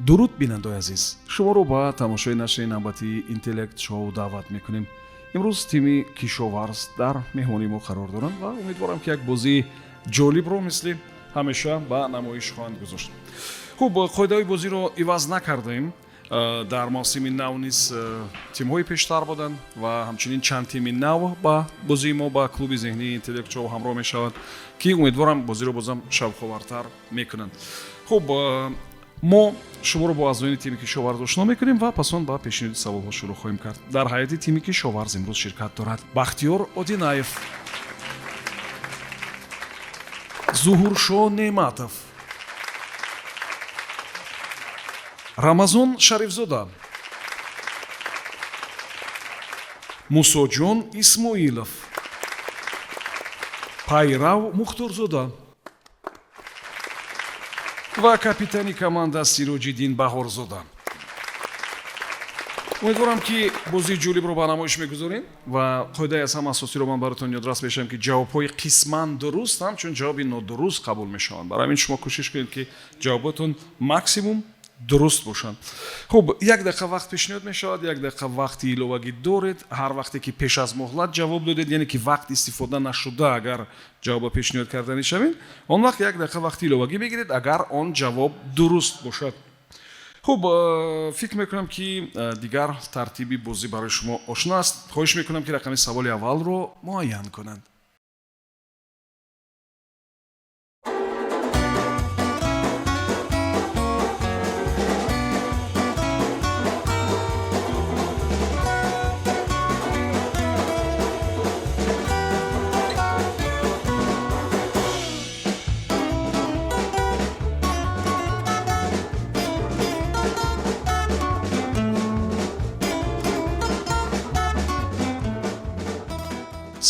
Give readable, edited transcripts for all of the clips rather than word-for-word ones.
дуруд бинандаи азиз, шуморо ба тамошои нашри навбати интеллект шоу даъват мекунем. имрӯз тими кишоварз дар меҳмонии мо қарор доранд ва умедворам ки як бозии ҷолибро мисли ҳамеша ба намоиш хоҳанд гузошт. хуб, қоидаҳои бозиро иваз накардаем. дар мавсими нав низ тимҳои пештар буданд ва ҳамчунин чанд тими нав ба бозии мо ба клуби зеҳнии интеллект шоу ҳамроҳ мешаванд ки умедворам бозиро бозам шавқовартар мекунанд. хуб, мо шуморо бо аъзоини тими кишоварз ошно мекунем ва пас он ба пешниҳоди саволҳо шурӯъ хоҳем кард. дар ҳайати тими кишоварз имрӯз ширкат дорад Бахтиёр Одинаев, Зуҳуршо Неъматов, Рамазон Шарифзода, Мусоҷон Исмоилов, Пайрав Мухторзода ва капитани команда Сироҷиддин Баҳорзода. умедворам ки бозии ҷолибро ба намоиш мегузорем ва қоидаи аз ҳама асосиро ман баротон ёдрас мешавам ки ҷавобҳои қисман дуруст ҳамчун ҷавоби нодуруст қабул мешаванд. барои ҳамин шумо кӯшиш кунед ки ҷавоботон максимум дуруст бошанд. хуб, як дақиқа вақт пешниҳод мешавад, як дақиқа вақти иловагӣ доред. ҳар вақте ки пеш аз моҳлат ҷавоб додед, яъне ки вақт истифода нашуда, агар ҷавоба пешниҳод карданӣ шавед, он вақт як дақиқа вақти иловагӣ мегиред, агар он ҷавоб дуруст бошад. хуб, фикр мекунам ки дигар тартиби бозӣ барои шумо ошно аст. хоҳиш мекунам ки рақами саволи аввалро муайян кунанд.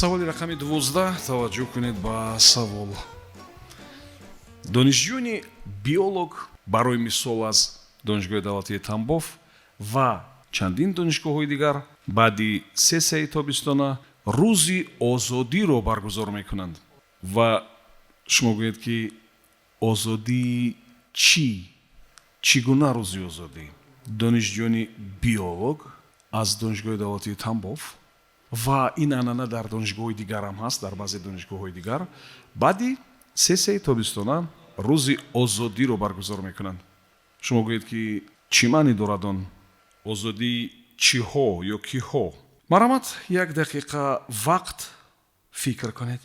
саволи рақами 12. таваҷҷӯҳ кунед ба савол. донишҷӯёни биолог барои мисол аз донишгоҳи давлатии Тамбов ва чандин донишгоҳҳои дигар баъди сессияи тобистона рӯзи озодиро баргузор мекунанд. ва шумо гӯед ки озодии чӣ гуна рӯзи озодӣ? донишҷӯёни биолог аз донишгоҳи давлатии Тамбов ва ин анъана дар донишгоҳҳои дигар ҳам ҳаст, дар баъзе донишгоҳҳои дигар баъди сессияи тобистона рӯзи озодиро баргузор мекунанд. шумо гӯед ки чӣ маънӣ дорад он? озодии чиҳо ё киҳо? марҳамат, як дақиқа вақт фикр кунед.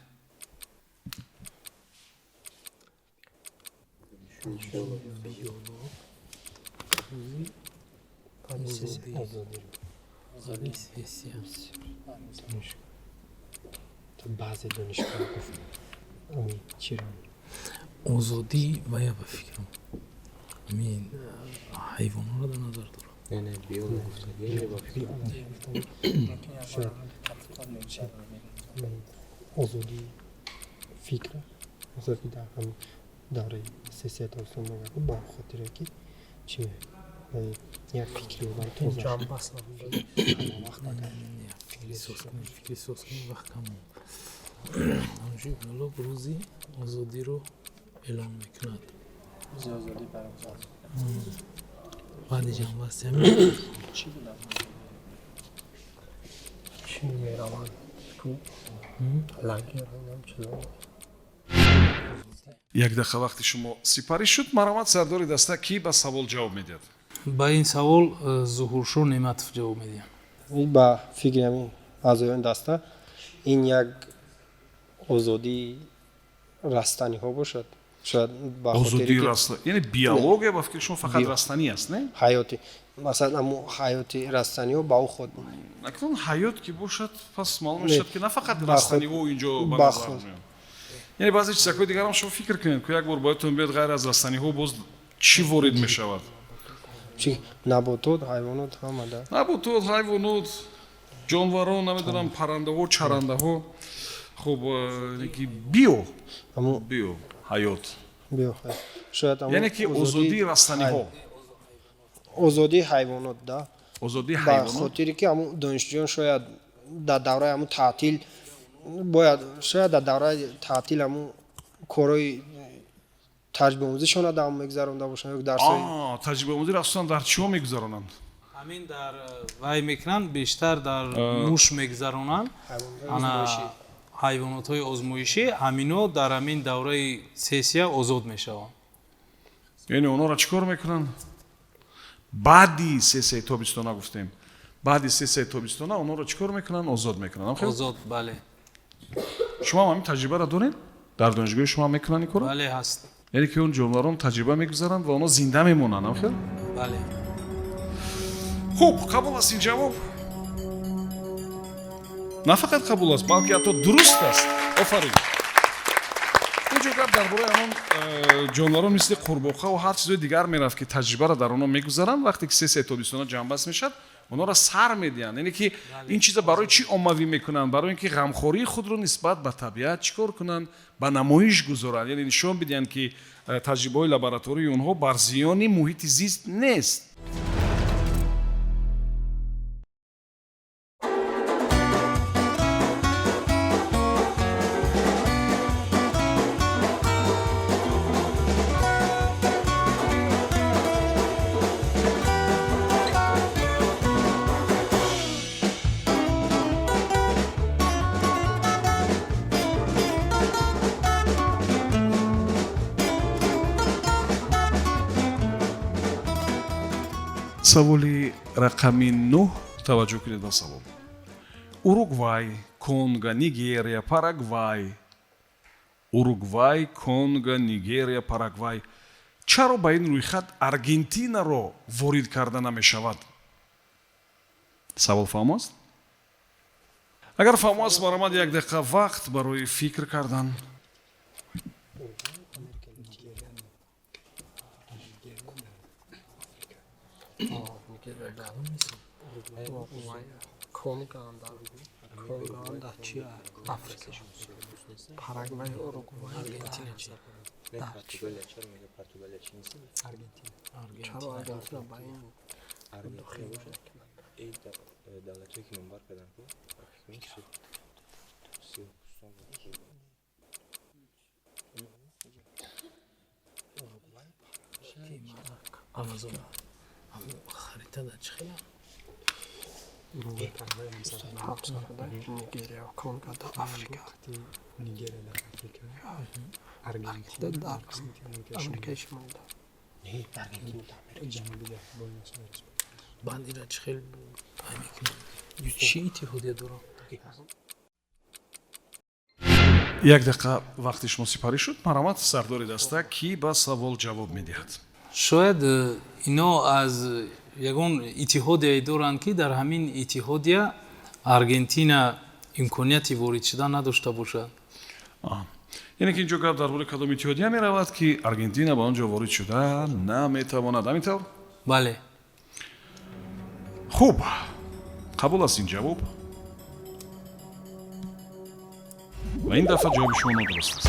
озодӣ ва я ба фикрам амин ҳайвонро дар назар дорам. озодии фикр озодӣ дар ҳамин давраи сессия тобистон мегардад ба хотире ки чи як фикри одам фикри соз кунем вақт камон. ҳамчун биолог рӯзи озодиро эълон мекунад. рӯзи озодӣ баргузор баъди ҷанбаасти чӣ мераванд лангерам чизо. як дақиқа вақти шумо сипарӣ шуд. марҳамат, сардори даста кӣ ба савол ҷавоб медиҳад? ба ин савол Зуҳуршо Неъматов ҷавоб медиҳам. ба фикри ҳамин аъзоёни даста ин як озодии растаниҳо бошад. шояд ба озодии растани, яъне биология ба фикри шумо фақат растанӣ аст, не? ҳаёти масалан амо ҳаёти растаниҳо ба ӯ ход акнун ҳаёт ки бошад, пас маълум мешавад ки на фақат растаниҳо инҷо ба назар меоянд. яъне баъзе чизакҳои дигарам шумо фикр кунед ки як бор боядтон биёд ғайр аз растаниҳо боз чӣ ворид мешавад? наботот, ҳайвонот ҳама да. наботот, ҳайвонот, ҷонварон, намедонам паррандаҳо, чарандаҳо. хуб, био ҳаёт. шояд яъне ки озодии растаниҳо. озодии ҳайвонот да. озодии ба ҳайвонот. хотире ки ҳамун донишҷӯён шояд дар давраи ҳамун таътил бояд шояд дар давраи таътил ҳамун корои таҷрибаомӯзишона давом мегузаронда бошанд ё дарсҳои таҷрибаомӯзӣ расулан дар чиҳо мегузаронанд? ҳамин дар вай мекунанд бештар дар муш мегзаронанд ана ҳайвонотҳои озмоишӣ ҳамино дар ҳамин давраи сессия озод мешаванд. яъне онҳоро чӣ кор мекунанд? баъди сессияи тобистона гуфтем. баъди сессияи тобистона онҳоро чӣ кор мекунанд? Озод мекунанд. озод, бале. шумо ҳамин таҷрибаро доред? дар донишгоҳи шумо мекунанд ин корро? бале ҳаст. яъне ки он ҷонварон таҷриба мегузаранд ва онҳо зинда мемонанд. намхел? бале. хуб, қабул аст ин ҷавоб? на фақат қабул аст, балки ҳатто дуруст аст. офарин. инҷо гап дар бораи ҳамон ҷонварон мисли қурбоқа ва ҳар чизои дигар мерафт ки таҷрибаро дар онҳо мегузаранд. вақте ки сессияи тобистона ҷамъбаст мешавад, онҳоро сар медиҳанд. яъне ки ин чиза барои чӣ оммавӣ мекунанд? барои ин ки ғамхории худро нисбат ба табиат чӣ кор кунанд? ба намоиш гузоранд. яъне нишон бидиҳанд ки таҷрибаҳои лаборатории онҳо бар зиёни муҳити зист нест. саволи рақами 9 таваҷҷӯҳ кунед ба савол. уругвай, конго, нигерия, парагвай. уругвай, конго, нигерия, парагвай. чаро ба ин рӯйхат Аргентинаро ворид карда намешавад? савол фаҳмо аст? агар фаҳмо аст, баромад 1 дақиқа вақт барои фикр кардан. Kongo'da Çin, Afrika, Paraguay, Uruguay, Argentina, Portugalya, Çin, Argentina, Argentina bayin davlatga kim bor kadanku Amazon xaritada chiqadi. Nigeriya, Kongo'da Afrika, Nigeriyada Afrika, Argentina, Amerika shimolida. Argentina janubida bo'lmasa Bandira chiqil amikni. Чӣ иттиҳодия дорад? 1 дақиқа вақти шумо сипарӣ шуд. Маромад сардори даста ки ба савол ҷавоб медиҳад. шояд ино аз ягон иттиҳодияе доранд ки дар ҳамин иттиҳодия Аргентина имконияти ворид шудан надошта бошад. яъне ки инҷо гап дар бораи кадом иттиҳодия меравад ки Аргентина ба он ҷо ворид шуда наметавонад. ҳамин тавр? бале. хуб, қабул аст ин ҷавоб? ва ин дафъа ҷавоби шумо нодуруст аст.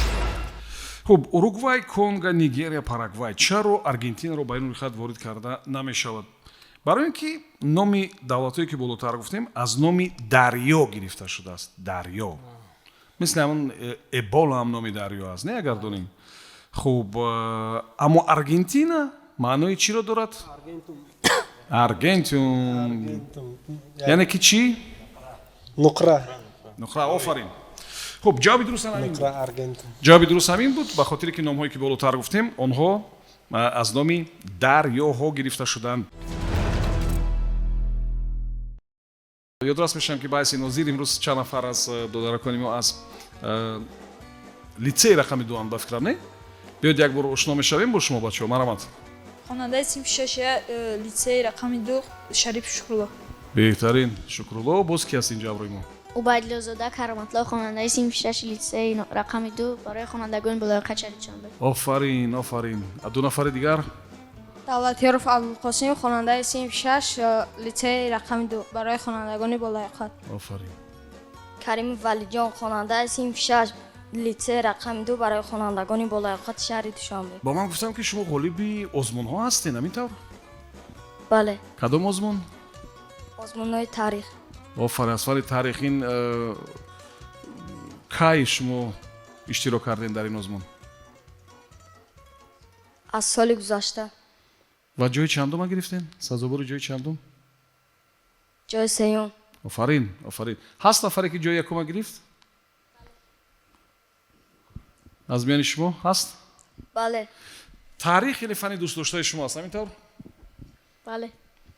хуб, уругвай, конго, нигерия, парагвай. чаро Аргентинаро ба ин рӯйхат ворид карда намешавад? барои ин ки номи давлатҳое ки болотар гуфтем аз номи дарьё гирифта шудааст. дарьё мисли ҳамон эбола ҳам номи дарьё аст, не агар донем? хуб, аммо Аргентина маънои чиро дорад? Аргентум. яъне ки чӣ? нуқра. нуқра, офарин. хуб, ҷавоби дуруст ҳамин. Нуқра Аргентум. ҷавоби дуруст ҳамин буд, ба хотире ки номҳое ки болотар гуфтем онҳо аз номи дарьёҳо гирифта шуданд. ёдрас мешавам ки баҳси нозир имрӯз чанд нафар аз додаракони мо аз литсеи рақами 2 ба фикрам, не? биёед як бор ошно мешавем бо шумо бачаҳо. маромад. хонандаи синфи 6 литсеи рақами 2 Шариф Шукрулло. беҳтарин, Шукрулло. боз ки аст ин ҷаврои мо? убайдуллозода Кароматло, хонандаи синфи 6 литсеи рақами 2 барои хонандагони болоиқат шарид шудам. офарин, офарин. ду нафари дигар? Давлатёров Абулқосим, хонандаи синфи 6 литсеи рақами 2 барои хонандагони болоиқат. офарин. Каримов Валиҷон, хонандаи синфи 6 литсеи рақами 2 барои хонандагони болоиқат шаҳри Душанбе. ба ман гуфтам ки шумо ғолиби озмунҳо ҳастед, ҳамин тавр? бале. кадом озмун? озмунҳои таърих. офарин. аз фарри таърих ин кай шумо иштирок кардем дар ин озмун? аз соли гузашта. ва ҷои чандума гирифтен? Сазовори ҷои чандум? ҷои сеюм. офарин офарин. ҳаст нафаре ки ҷои якума гирифт? аз миёни шумо ҳаст? бале таърих хеле фани дӯстдоштаи шумо аст, ҳамин тавр? бале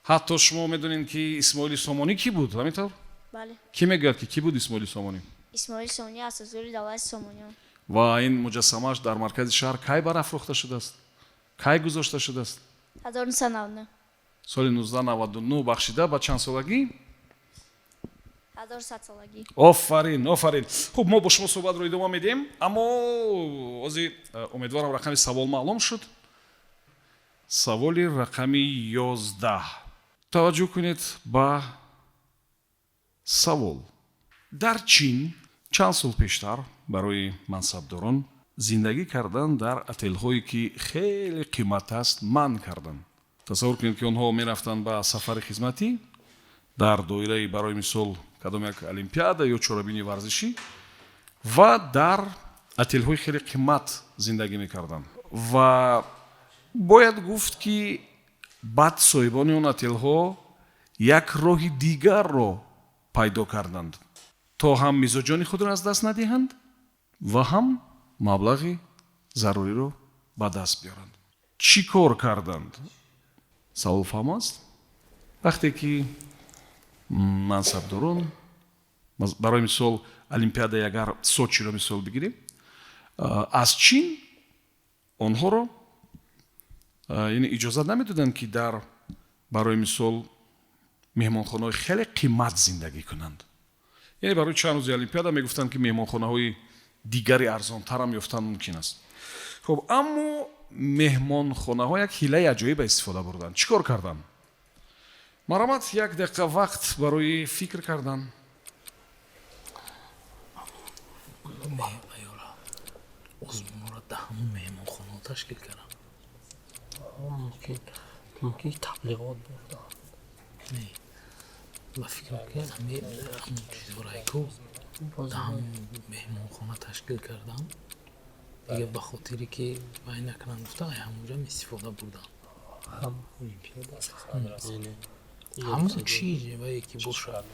ҳатто шумо медонед ки исмоили сомонӣ кӣ буд, ҳамин тавр? бале кӣ мегӯяд ки кӣ буд исмоили сомонӣ? исмоил сони асосори давлати сомониён. ва ин муҷассамааш дар маркази шаҳр кай барафрохта шудааст? кай гузошта шудааст? 1999. соли 1999 бахшида ба чанд солагӣ? 1100 солагӣ. офарин офарин. хуб, мо бо шумо суҳбатро идома медиҳем, аммо ҳозир умедворам рақами савол маълум шуд. саволи рақами 11. таваҷҷӯҳ кунед ба савол. дар чин чанд сол пештар барои мансабдорон зиндагӣ кардан дар отелҳое ки хеле қимат аст манъ карданд. тасаввур кунед ки онҳо мерафтанд ба сафари хизматӣ дар доираи барои мисол кадом як олимпиада ё чорабинии варзишӣ ва дар отелҳои хеле қимат зиндагӣ мекарданд. ва бояд гуфт ки баъд соҳибони он отелҳо як роҳи дигарро пайдо карданд, то ҳам мизоҷони худро аз даст надиҳанд ва ҳам маблағи заруриро ба даст биёранд. чӣ кор карданд? савол фаҳм аст? вақте ки мансабдорон барои мисол олимпиадаи агар сочиро мисол бигирем, аз чин онҳоро яъне иҷозат намедоданд ки дар барои мисол меҳмонхонаҳои хеле қимат зиндагӣ кунанд. яъне барои чанд рӯзи олимпиада мегуфтанд ки меҳмонхонаҳои дигари арзонтарам ёфтан мумкин аст. хуб, аммо меҳмонхонаҳо як ҳилаи аҷоиба истифода бурданд. чӣ кор карданд? маромад як дақиқа вақт барои фикр кардан. озмунро дар ҳамон меҳмонхонаҳо ташкил кардам. мумкин таблиғот бурданд. не ба фикр ки ҳамин чизҳорайку дар ҳамон меҳмонхона ташкил кардам. дига ба хотире ки вай накунанд гуфта ҳамонҷам истифода бурдам. ҳамон чиз вае ки бошад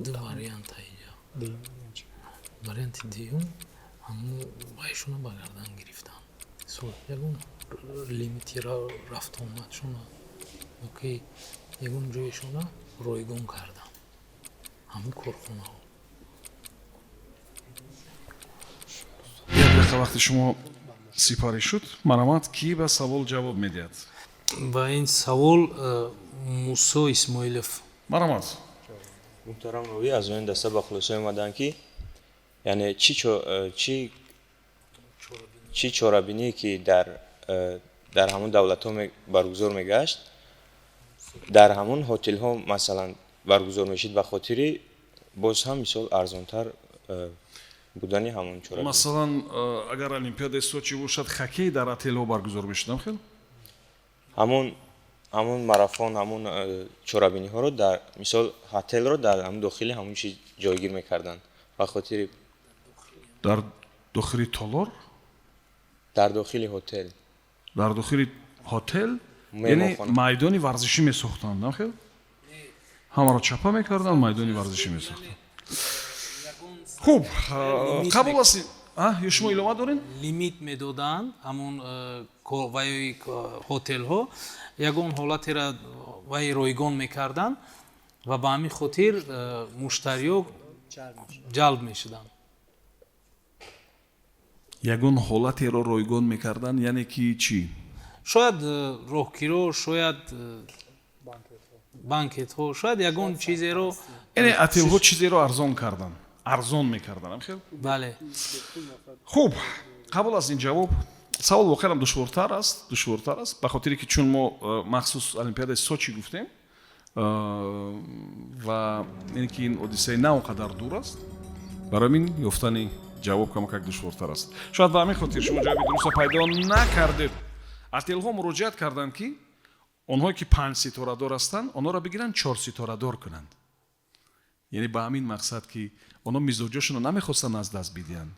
ду вариант аиҷа. варианти дуюм ҳамон вайшона ба гардан гирифтан. ягон лимити рафтуомадшона оки ягон ҷояшона ройгон кардан. ҳамон корхонаҳо. як дақиқа вақти шумо сипарӣ шуд. маромад кӣ ба савол ҷавоб медиҳад? ба ин савол мусо исмоилов. маромад. муҳтарам ровӣ аз оин даста ба хулоса омаданд ки яъне чӣ чорабиние ки дар ҳамон давлатҳо баргузор мегашт дар ҳамон ҳотелҳо масалан баргузор мешид ба хотири боз ҳам мисол арзонтар будани ҳамон чорабин. масалан агар олимпиадаи сочи бошад хоккей дар отелҳо баргузор мешудам хел? ҳамон марафон ҳамон чорабиниҳоро дар мисол ҳотелро дар ҳамон дохили ҳамон чиз ҷойгир мекарданд ба хотири дар дохили толор? дар дохили ҳотел. дар дохили ҳотел яъне майдони варзишӣ месохтанд, на хел? ҳамаро чапа мекарданд, майдони варзишӣ месохтанд. хуб, қабул ҳастед? ё шумо илова доред? лимит медоданд ҳамон ваи ҳотелҳо ягон ҳолатеро ваи ройгон мекарданд ва ба ҳамин хотир муштариё ҷалб мешуданд. ягон ҳолатеро ройгон мекарданд, яъне ки чӣ? шояд роҳгиро, шояд банкетҳо, шояд ягон чизеро яъне отелҳо чизеро арзон карданд. арзон мекарданд, хел? бале. хуб, қабул аст ин ҷавоб. савол воқеан душвортар аст, ба хотире ки чун мо махсус олимпиадаи сочи гуфтем ва яъне ки ин одисаи на он қадар дур аст, барои ин ёфтани ҷавоб камакак душвортар аст. шояд ба ҳамин хотир шумо ҷавоби дурустро пайдо накардед. отелҳо муроҷиат карданд ки онҳое ки 5 ситорадор ҳастанд онҳоро бигиранд 4 ситорадор кунанд. яъне ба ҳамин мақсад ки онҳо мизоҷашонро намехостанд аз даст бидиҳанд.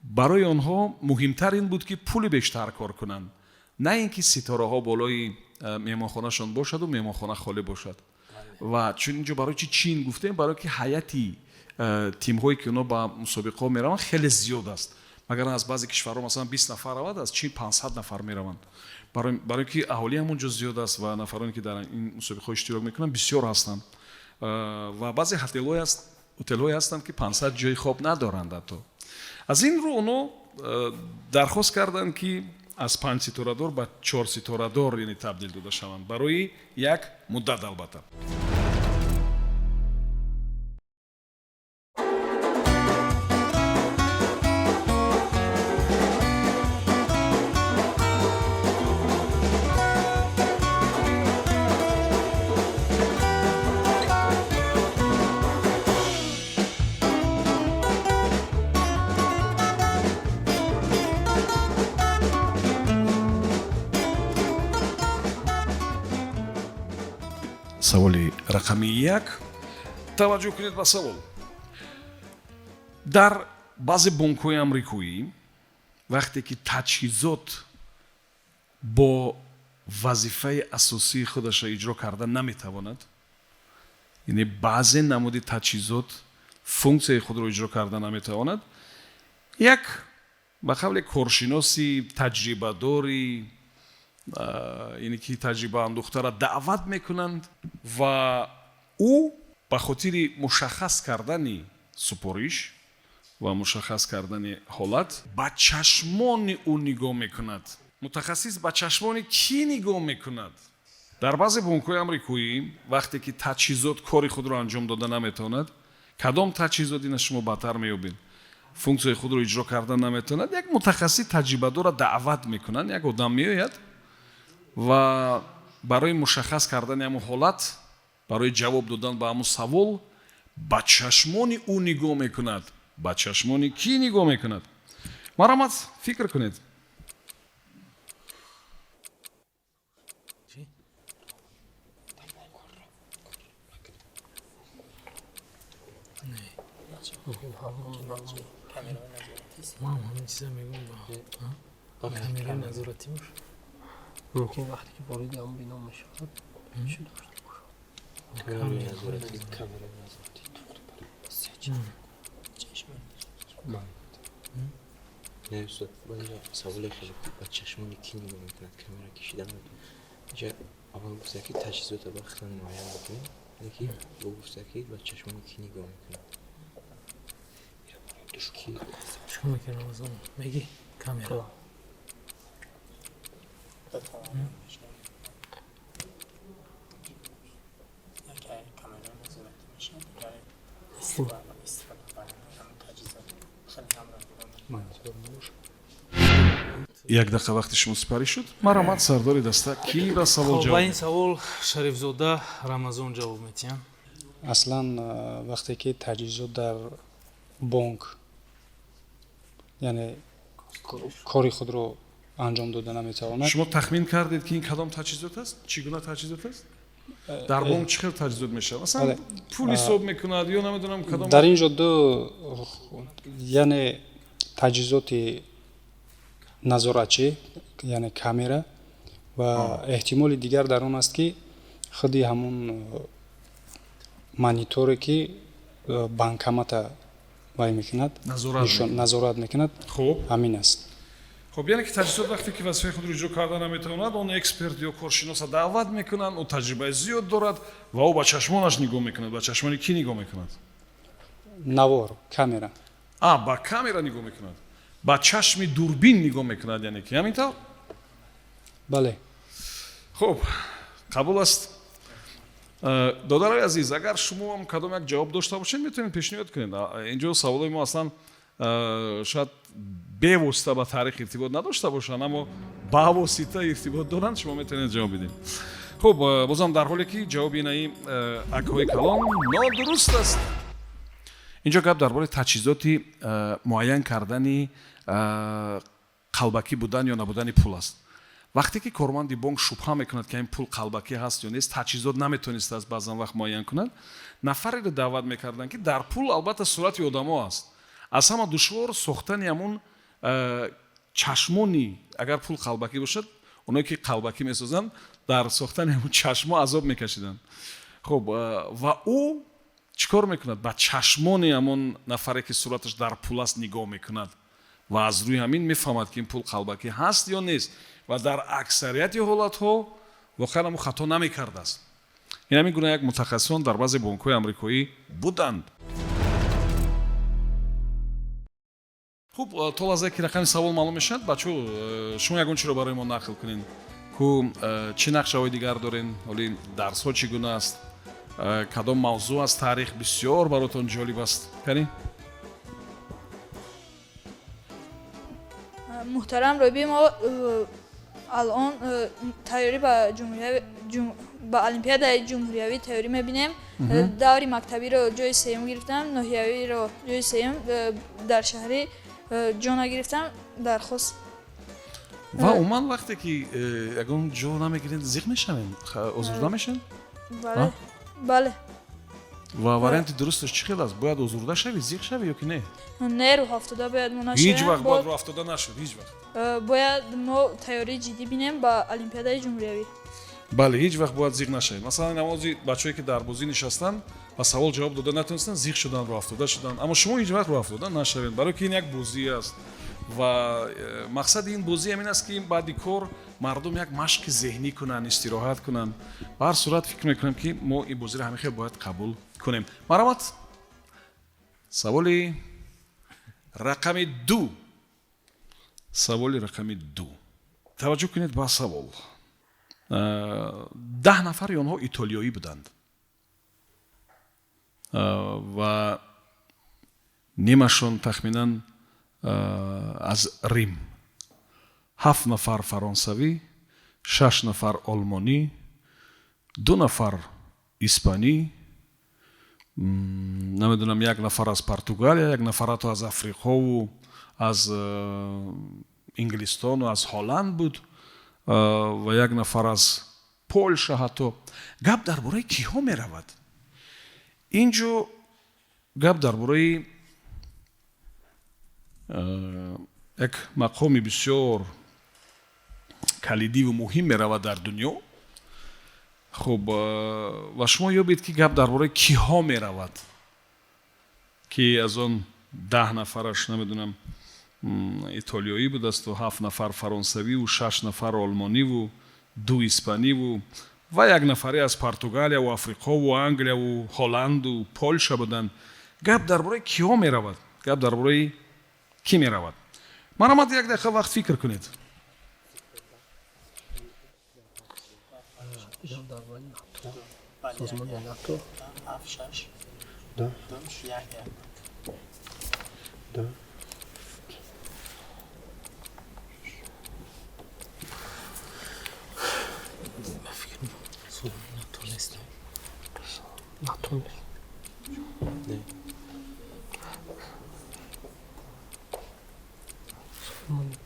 барои онҳо муҳимтар ин буд ки пули бештар кор кунанд, на ин ки ситораҳо болои меҳмонхонашон бошаду меҳмонхона холӣ бошад. ва чун инҷо барои чин гуфтем, барое ки ҳайати тимҳое ки онҳо ба мусобиқаҳо мераванд хеле зиёд аст. магар аз баъзе кишварҳо масалан 20 нафар равад, аз чин 500 нафар мераванд. барое ки аҳолӣ ҳамонҷо зиёд аст ва нафароне ки дар ин мусобиқаҳо иштирок мекунанд бисёр ҳастанд. ва баъзе ҳотелҳое ҳастанд ки 500 ҷойи хоб надоранд. ҳатто аз ин рӯ онҳо дархост карданд ки аз 5 ситорадор ба 4 ситорадор яъне табдил дода шаванд барои як муддат албатта. саволи рақами 1. таваҷҷӯҳ кунед ба савол. дар баъзе бонкҳои амрикоӣ вақте ки таҷҳизот бо вазифаи асосии худаша иҷро карда наметавонад, яъне баъзе намуди таҷҳизот функсияи худро иҷро карда наметавонад, як ба қавле коршиноси таҷрибадори яъне ки таҷриба андохтара даъват мекунанд ва ӯ ба хотири мушаххас кардани супориш ва мушаххас кардани ҳолат ба чашмони ӯ нигоҳ мекунад. мутахассис ба чашмони кӣ нигоҳ мекунад? дар баъзе бонкҳои амрикоӣ вақте ки таҷҳизот кори худро анҷом дода наметавонад, кадом таҷҳизот ина шумо баътар меёбед, функсияи худро иҷро карда наметавонад, як мутахассис таҷрибадорро даъват мекунанд, як одам меояд ва барои мушаххас кардани ҳамон ҳолат, барои ҷавоб додан ба ҳамон савол ба чашмони ӯ нигоҳ мекунад. ба чашмони кӣ нигоҳ мекунад? марҳамат, фикр кунед. ман ҳамин чиза мегӯм ба камераи назоратӣ бошад. ممکن وقتی که وارد همون بنا میشود چی داشته باشه کامرای نظارتی نه استاد من سوال خیلی با چشمانی کی نگاه میکند کامرا کشیدن اینجا اول گفته که تجهیزات وقتا معین بکنید لیکن با گفته که با چشمانی کی نگاه میکند چیکار میکنم از اون بگی کامرا як дақиқа вақти шумо сипарӣ шуд. марҳамат, сардори даста ки ба савол ҷавоб? ба ин савол шарифзода рамазон ҷавоб медиҳам. аслан вақте ки таҷҳизот дар бонк яъне кори худро анҷом дода наметавонад. шумо тахмин кардед ки ин кадом таҷҳизот аст? чӣ гуна таҷҳизот аст? дар бонк чӣ хел таҷҳизот мешавад? масалан пул ҳисоб мекунад ё намедонам кадом. дар ин ҷо ду яъне таҷҳизоти назоратчӣ яъне камера ва эҳтимоли дигар дар он аст ки худи ҳамон мониторе ки банкомата вай мекунад назорат мекунад ҳамин аст. хуб, яъне ки таҷҳизот вақте ки вазифаи худро иҷро карда наметавонад, он эксперт ё коршиноса даъват мекунанд, ӯ таҷрибаи зиёд дорад ва ӯ ба чашмонаш нигоҳ мекунад. ба чашмони кӣ нигоҳ мекунад? навор камера. ба камера нигоҳ мекунад. ба чашми дурбин нигоҳ мекунад, яъне ки ҳамин тавр? бале. хуб, қабул аст. додарои азиз, агар шумо ҳам кадом як ҷавоб дошта бошед, метавонед пешниҳод кунед. инҷо саволои мо аслан шояд бевосита ба таърих иртибот надошта бошанд, аммо ба восита иртибот доранд, шумо метавонед ҷавоб бидед. хуб, бозам дар ҳоле ки ҷавоби инаи акҳои калон нодуруст аст. инҷо гап дар бораи таҷҳизоти муайян кардани қалбакӣ будан ё набудани пул аст. вақте ки корманди бонк шубҳа мекунад ки ин пул қалбакӣ ҳаст ё нест, таҷҳизот наметавонист аз баъзан вақт муайян кунад, нафареро даъват мекардан ки дар пул албатта сурати одамо аст. аз ҳама душвор сохтани ҳамун чашмони, агар пул қалбакӣ бошад, оное ки қалбакӣ месозанд, дар сохтани ҳамун чашмо азоб мекашиданд. хуб ва ӯ чӣ кор мекунад? Ба чашмони ҳамон нафаре ки сураташ дар пул аст нигоҳ мекунад ва аз рӯи ҳамин мефаҳмад ки ин пул қалбакӣ ҳаст ё нест. ва дар аксарияти ҳолатҳо воқеан ҳамун хато намекардааст. ин ҳамин гуна як мутахассисон дар баъзе бонкҳои амрикоӣ буданд. хуб то лаҳзае ки рақами савол маълум мешавад, бачаҳо шумо ягон чиро барои мо нақл кунед, ку чӣ нақшаҳои дигар дорен, ҳоли дарсҳо чӣ гуна аст, кадом мавзӯъ аз таърих бисёр баротон ҷолиб аст? кани муҳтарам роҳиби мо алон тайёрӣ ба олимпиадаи ҷумҳуриявӣ тайёрӣ мебинем. даври мактабиро ҷои сеюм гирифтам, ноҳиявиро ҷои сеюм, дар шаҳрӣ ҷона гирифтам. дархост ва умуман вақте ки ягон ҷо намегиред зиқ мешавед, озурда мешавед? бале. ва варианти дурусташ чӣ хел аст? Бояд озурда шавӣ, зиқ шавӣ ё ки не? не рӯ ҳафтода бояд мо ҳеҷ вақт бояд нашавем. рӯ ҳафтода нашуд, ҳеҷ вақт. бояд мо тайёрии ҷиддӣ бинем ба олимпиадаи ҷумҳуриявӣ. бале, ҳеҷ вақт бояд зиқ нашавед. масалан намози бачаҳое ки дар бозӣ нишастанд ва савол ҷавоб дода натонистанд, зиқ шудан, рӯ ҳафтода шудан. аммо шумо ҳеҷ вақт рӯ ҳафтода нашавед, барое ки ин як бозӣ аст. ва мақсади ин бозӣ ҳамин аст ки баъди кор мардум як машқи зеҳнӣ кунанд, истироҳат кунанд. ба ҳар сурат фикр мекунам ки мо ин бозиро ҳамихел бояд қабул кунем. марҳамат. саволи рақами 2. саволи рақами 2. таваҷҷӯҳ кунед ба савол. 10 нафари онҳо итолиёӣ буданд ва нимашон тахминан аз Рим. 7 нафар фаронсавӣ, 6 нафар олмонӣ, 2 нафар испанӣ, намедонам 1 нафар аз Португалия, 1 нафар ҳатто аз Африқову аз Инглистону аз Ҳолланд буд ва 1 нафар аз Полша ҳатто. гап дар бораи киҳо меравад? инҷо гап дар бораи як мақоми бисёр калидиву муҳим меравад дар дунё. хуб ва шумо ёбед ки гап дар бораи киҳо меравад, ки аз он 10 нафараш намедонам итолиёӣ будасту, 7 нафар фаронсавиву, 6 нафар олмониву, 2 испаниву ва 1 нафаре аз Португалияву, Африқову, Англияву, Ҳолланду, Полша буданд. гап дар бораи киҳо меравад? гап дар бораи кӣ меравад? марҳамат, 1 дақиқа вақт фикр кунед.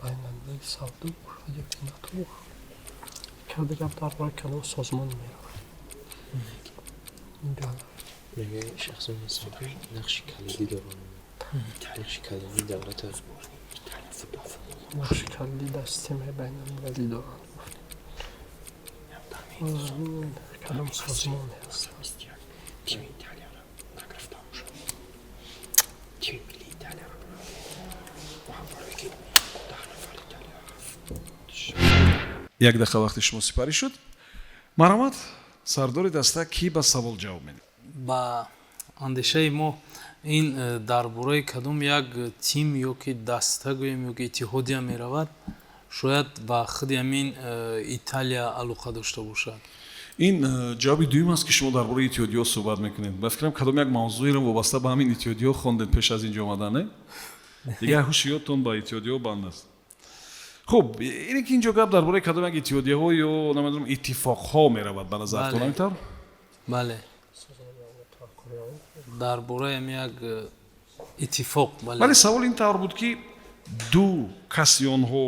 Baylandığı savdı urfaya binatı var. Kendi kaptarlar kanal sozman mı ya? میگه شخص مصرفی نقش کلیدی دارن. نقش کلیدی دولت Naqş kalli dəstəmə bəynəmləli doğan. Kanal sozman ya. Тим Италияра награфта уже. Тим Милли Италияра. Ваҳбароки 10 нафар Италияра. 1 дақиқа вақти шумо сипарӣ шуд. марҳамат, сардори даста кӣ ба савол ҷавоб медиҳад? ба андешаи мо ин дар бораи кадом як тим ё ки даста гӯем ё ки иттиҳодия меравад, шояд ба худи ҳамин Италия алоқа дошта бошад. ин ҷавоби дуюм аст ки шумо дар бораи иттиҳодиё суҳбат мекунед. ба фикрам кадом як мавзӯеро вобаста ба ҳамин иттиҳодиё хондед пеш аз инҷо омадан, не? дигар ҳуши ёдтон ба иттиҳодиё банд аст. хуб, ине ки инҷо гап дар бораи кадом як иттиҳодияҳо ё намедонам иттифоқҳо меравад ба назартон, ҳаминтар? бале, дар бораи ҳам як иттифоқ. вале савол ин тавр буд ки ду каси онҳо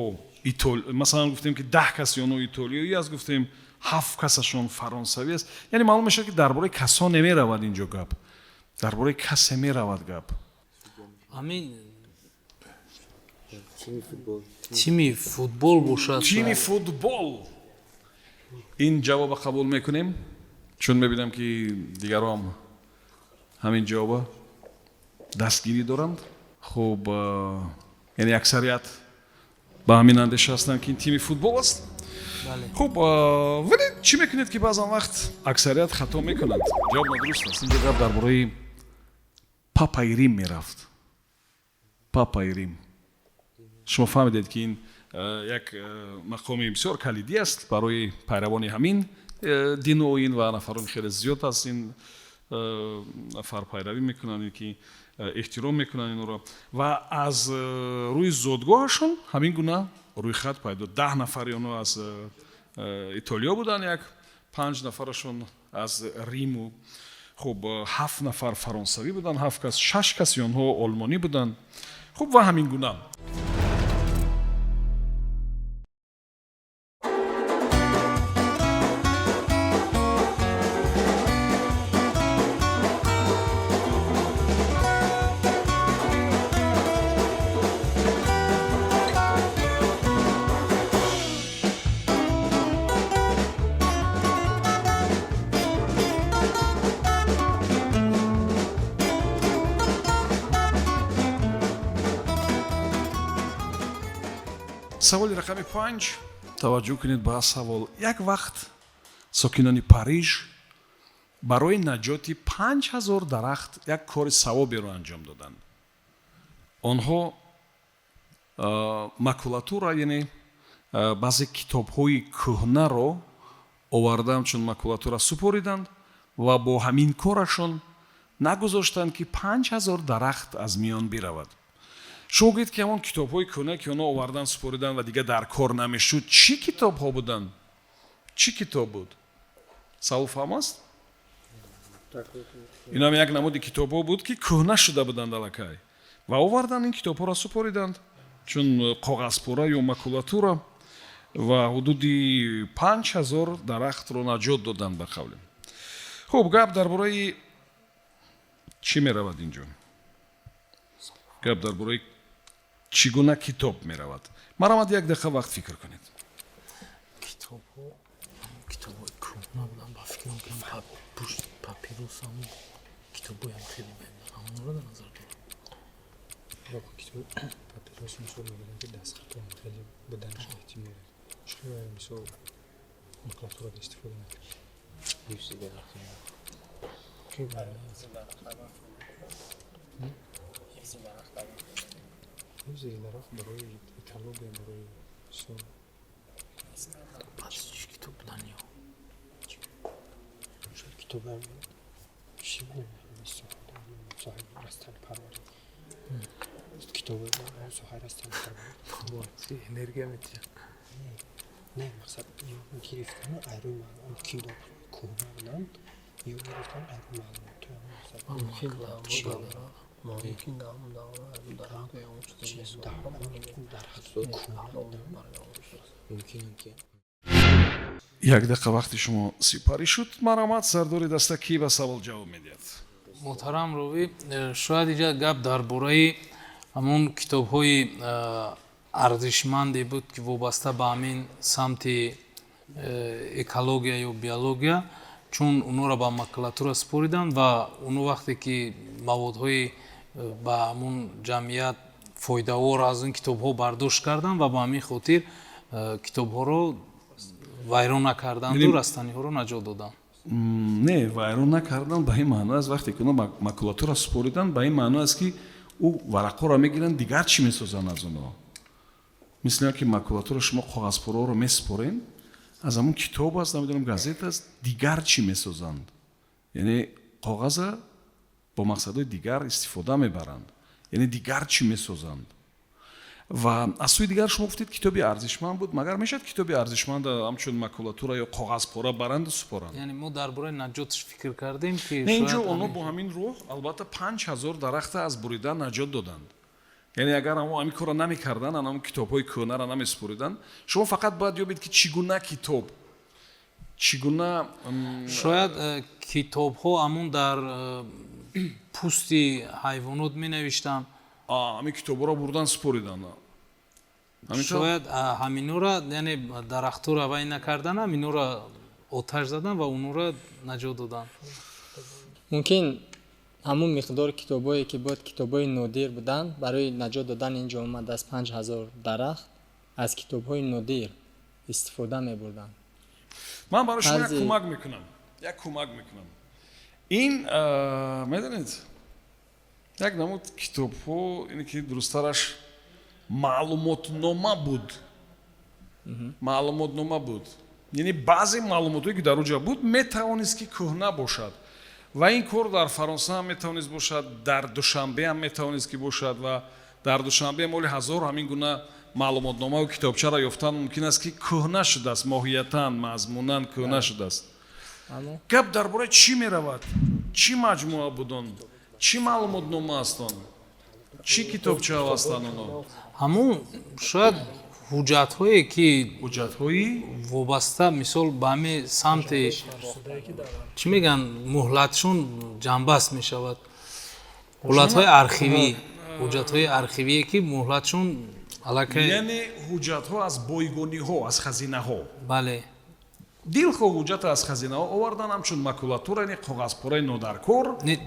مثلا گفتیم که 10 کس یا 9 ایتالیایی است، گفتیم 7 کسشون فرانسوی است. یعنی معلوم میشه که درباره کسا نمیرود اینجا گپ، درباره کس میرود گپ. همین تیمی فوتبال باشد. تیمی فوتبال. این جواب قبول میکنیم چون میبینم که دیگران همین جواب دستگیری دارند. خب یعنی اکثریت با همین اندیشه هستند که این تیمی فوتبال است. بله. خب ولی چی میکنید که بعضا وقت اکثریت خطا میکنند؟ جواب ندرست است. اینجا گپ درباره پاپای ریم میرفت. پاپای ریم. شما فهمیدید که این یک مقام بسیار کلیدی است برای پیروان همین دین و این و نفران خیلی زیاد است این نفر پیروی میکنن که احترام میکنن این رو و از روی زادگاهشون همین گونه روی خط پیدا 10 نفر اونها از ایتالیا بودن، یک 5 نفرشون از ریم و خب 7 نفر فرانسوی بودن، 7 کس 6 کس اونها آلمانی بودن. خب و همین گونه سوال رقم 5 توجه کنید به سوال. یک وقت ساکنان پاریژ برای نجات 5000 درخت یک کار ثوابی رو انجام دادند. آنها ماکولاتورا یعنی بعضی کتاب‌های کهنه رو آوردند چون ماکولاتورا سپاریدند و با همین کارشون نگذاشتند که 5000 درخت از میان برود. شما گویید که همون کتاب‌های کهنه که اونا آوردن سپاریدن و دیگه در کار نمیشد، چی کتاب‌ها بودن؟ چی کتاب بود؟ سوال فهم است؟ اینا هم یک نمود کتاب‌ها بود که کهنه شده بودند الکی و آوردن این کتاب‌ها را سپاریدند چون کاغذپاره یا ماکولاتورا و حدودی 5000 درخت رو نجات دادند به قول. خب گپ درباره چی می‌رود اینجا؟ گپ درباره چگونه کتاب می‌رود. مرامت یک دقیقه وقت فکر کنید. کتاب‌های کهنه بودن با فکر می‌کنم پاپیروس هم کتاب‌های هم خیلی می‌بینم. همون رو در نظر دارم. کتاب پاپیروس مثل می‌بینم که دستخط خیلی بودنش احتماله. شما مثل ماکولاتورا استفاده نکنید. حفظ درخت. کی برای حفظ درخت برای کالوگ برای سو بعضی چی کتاب بودن یا شاید کتاب هم چی بودن صاحب رستن پروری کتاب هم صاحب رستن پروری چی انرژی میتونه نه مقصد یا گرفتن ایروی معلوم کتاب کهنه بودن یا گرفتن ایروی معلوم ممکن ممکن یک دقیقه وقتی شما سپاری شد مرامت سرداری دسته کی به سوال جواب میدید؟ محترم روی شاید اینجا گپ درباره همون کتاب‌های ارزشمندی بود که وابسته به همین سمت اکولوژیا یا بیولوژیا چون اونو را با ماکولاتورا سپاریدن و اونو وقتی که موادهای با همون جمعیت فایده‌وار از این کتاب‌ها برداشت کردن و با همین خاطر کتاب‌ها رو ویران نکردند و رستنی‌ها رو نجات دادن. نه ویران نکردن به این معنی است وقتی که اونا ماکولاتورا سپاریدن به این معنی است که او ورقا را میگیرن دیگر چی میسازن از اونا. مثل اینکه ماکولاتورا شما کاغذپاره رو میسپارین از همون کتاب است نمیدونم گازت است دیگر چی میسازند یعنی کاغذ با مقصدهای دیگر استفاده میبرند یعنی دیگر چی میسازند و از سوی دیگر شما گفتید کتابی ارزشمند بود مگر میشد کتابی ارزشمند همچون ماکولاتورا یا کاغذپاره برند سپارند یعنی ما درباره نجاتش فکر کردیم که نه اینجا اونا با همین روح البته 5000 درخت از بریدن نجات دادند яъне агар ҳамин корро намекардан, ҳамин китобҳои кӯҳнаро намесупоридан, шумо фақат бояд ёбед ки чӣ гуна китоб, чӣ гуна шояд китобҳо ҳамун дар пӯсти ҳайвонот менавиштанд. ҳамин китобҳоро бурдан супоридан. шояд ҳаминора яъне дарахтора вай накардан, ҳаминора оташ задан ва онора наҷот додан. мумкин ҳамун миқдори китобое ки бояд китобҳои нодир буданд барои наҷот додан ин ҷомаъат аз 5000 дарахт аз китобҳои нодир истифода мебурданд. ман барои шумо як кӯмак мекунам. ин медонед як намуд китобҳо ине ки дурусттараш маълумотнома буд. яъне баъзе маълумотое ки дар оҷа буд метавонист ки кӯҳна бошад ва ин кор дар фаронса ҳам метавонист бошад, дар душанбе ҳам метавонист ки бошад ва дар душанбе моли ҳазор ҳамин гуна маълумотномаву китобчаро ёфтан мумкин аст ки кӯҳна шудааст, моҳиятан мазмунан кӯҳна шудааст. гап дар бораи чӣ меравад? чӣ маҷмӯа буд он? чӣ маълумотнома аст он? чӣ китобчаҳо ҳастанд оно? ҳамун шояд ҳуҷҷатҳое ки ҳуҷҷатҳои вобаста мисол ба ҳамин самти чӣ мегӯянд муҳлатшон ҷанбаст мешавад. ҳуҷҷатҳои архивӣ, ҳуҷҷатҳои архивие ки муҳлатшон аллакай, яъне ҳуҷҷатҳо аз бойгониҳо, аз хазинаҳо. бале, дилхоҳ ҳуҷҷата аз хазинаҳо овардан ҳамчун макулатура, яъне коғазпораи нодаркор.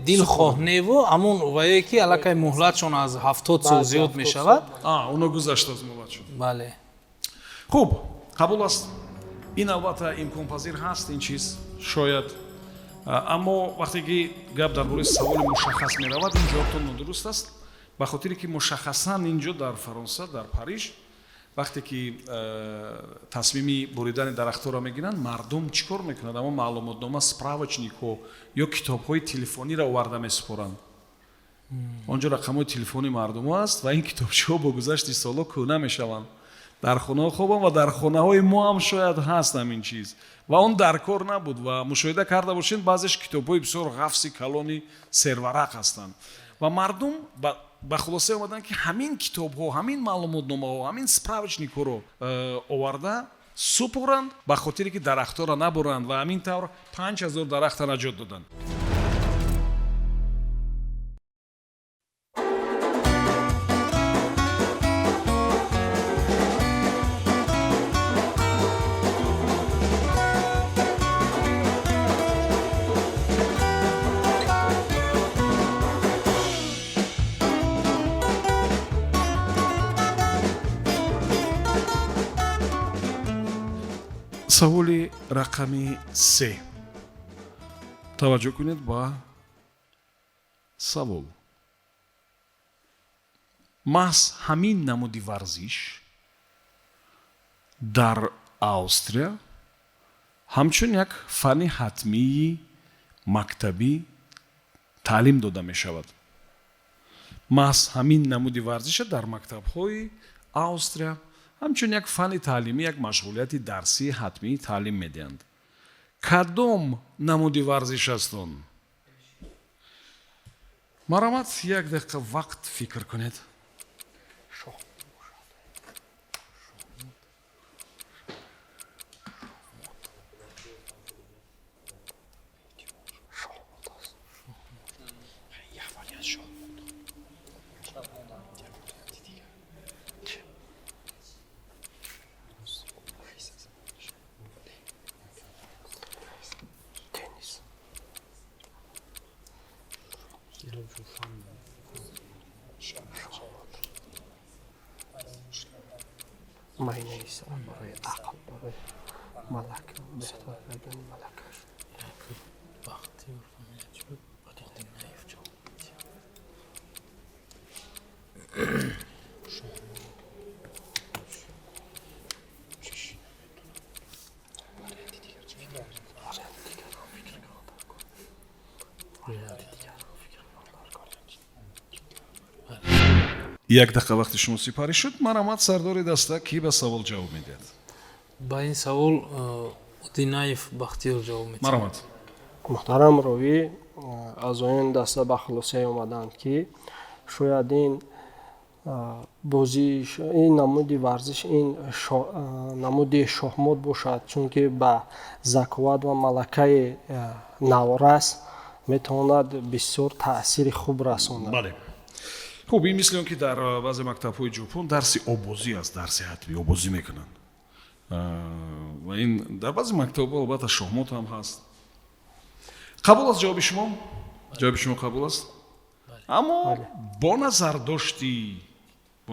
дилхоҳ нево ҳамун вае ки аллакай муҳлатшон аз 70 сол зиёд мешавад. оно гузашта аз муҳлатшон. бале, хуб, қабул аст. ин албатта имконпазир ҳаст ин чиз шояд, аммо вақте ки гап дар бораи саволи мушаххас меравад, ин ҷавобтон нодуруст аст, ба хотире ки мушаххасан инҷо дар фаронса, дар Париж вақте ки тасмими буридани дарахтора мегиранд, мардум чӣ кор мекунад? Аммо маълумотнома, справочникҳо ё китобҳои телефониро оварда месупоранд. онҷо рақамҳои телефони мардумҳо аст ва ин китобчаҳо бо гузашти солҳо кӯҳна мешаванд. дар хонаҳо хобам ва дар хонаҳои мо ҳам шояд ҳаст ҳамин чиз ва он дар кор набуд ва мушоҳида карда бошед баъзеш китобҳои бисёр ғафси калони серварақ ҳастанд ва мардум ба хулоса омаданд ки ҳамин китобҳо, ҳамин маълумотномаҳо, ҳамин справочникҳоро оварда супоранд ба хотире ки дарахтора набуранд ва ҳамин тавр 5000 дарахта наҷот доданд. саволи рақами 3. таваҷҷӯҳ кунед ба савол. маҳз ҳамин намуди варзиш дар Австрия ҳамчун як фанни ҳатмии мактабӣ таълим дода мешавад. маҳз ҳамин намуди варзиша дар мактабҳои Австрия ҳамчун як фанни таълимӣ, як машғулияти дарсии ҳатмии таълим медиҳанд. кадом намуди варзиш аст он? маромад, як дақиқа вақт фикр кунед. майнависа барои ақл, барои малака, беҳтар кардани малакаш. як дақиқа вақти шумо сипарӣ шуд. Маромад, сардори даста, ки ба савол ҷавоб медиҳад? ба ин савол Удинаев Бахтиёр ҷавоб медиҳад. Маромад. муҳтарам ровӣ, аъзоёни даста ба хулосае омаданд ки шояд ин бозӣ ин намуди варзиш ин намуди шоҳмот бошад, чунки ба заковат ва малакаи наврас метавонад бисёр таъсири хуб расонад. бале хуб ин мисли он ки дар баъзе мактабҳои ҷопон дарси обозӣ аст, дарси ҳатмӣ обозӣ мекунанд ва ин дар баъзе мактабҳо албатта шоҳмот ҳам ҳаст. қабул аст ҷавоби шумо? ҷавоби шумо қабул аст? аммо бо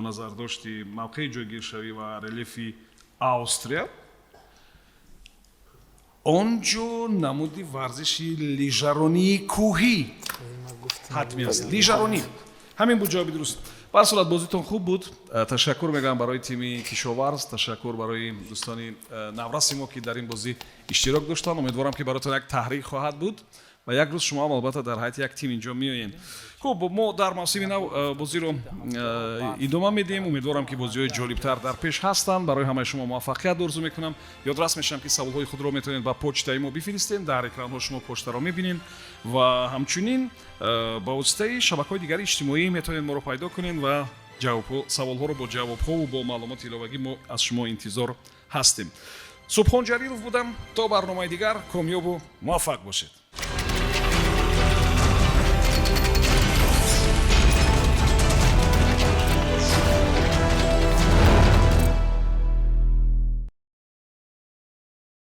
назардошти мавқеи ҷойгиршавӣ ва релефи австрия он ҷо намуди варзиши лижаронии кӯҳӣ ҳатмӣ аст. лижаронӣ ҳамин буд ҷавоби дуруст. ба ҳар сурат бозитон хуб буд. Ташаккур мегӯям барои тими кишоварз, ташаккур барои дӯстони навраси мо ки дар ин бозӣ иштирок доштанд. умедворам ки баротон як таҳрик хоҳад буд ва як рӯз шумо ҳам албатта дар ҳайати як тим инҷо меоед. хуб мо дар мавсими нав бозиро идома медиҳем. умедворам ки бозиҳои ҷолибтар дар пеш ҳастанд. барои ҳамаи шумо муваффақият орзу мекунам. ёдрас мешавам ки саволҳои худро метавонед ба почтаи мо бифиристед. дар экранҳо шумо почтаро мебинед ва ҳамчунин ба воситаи шабакаҳои дигари иҷтимоӣ метавонед моро пайдо кунед ва саволҳоро бо ҷавобҳову бо маълумоти иловагӣ мо аз шумо интизор ҳастем. Субҳон Ҷалилов будам. То барномаи дигар комёбу муваффақ бошед.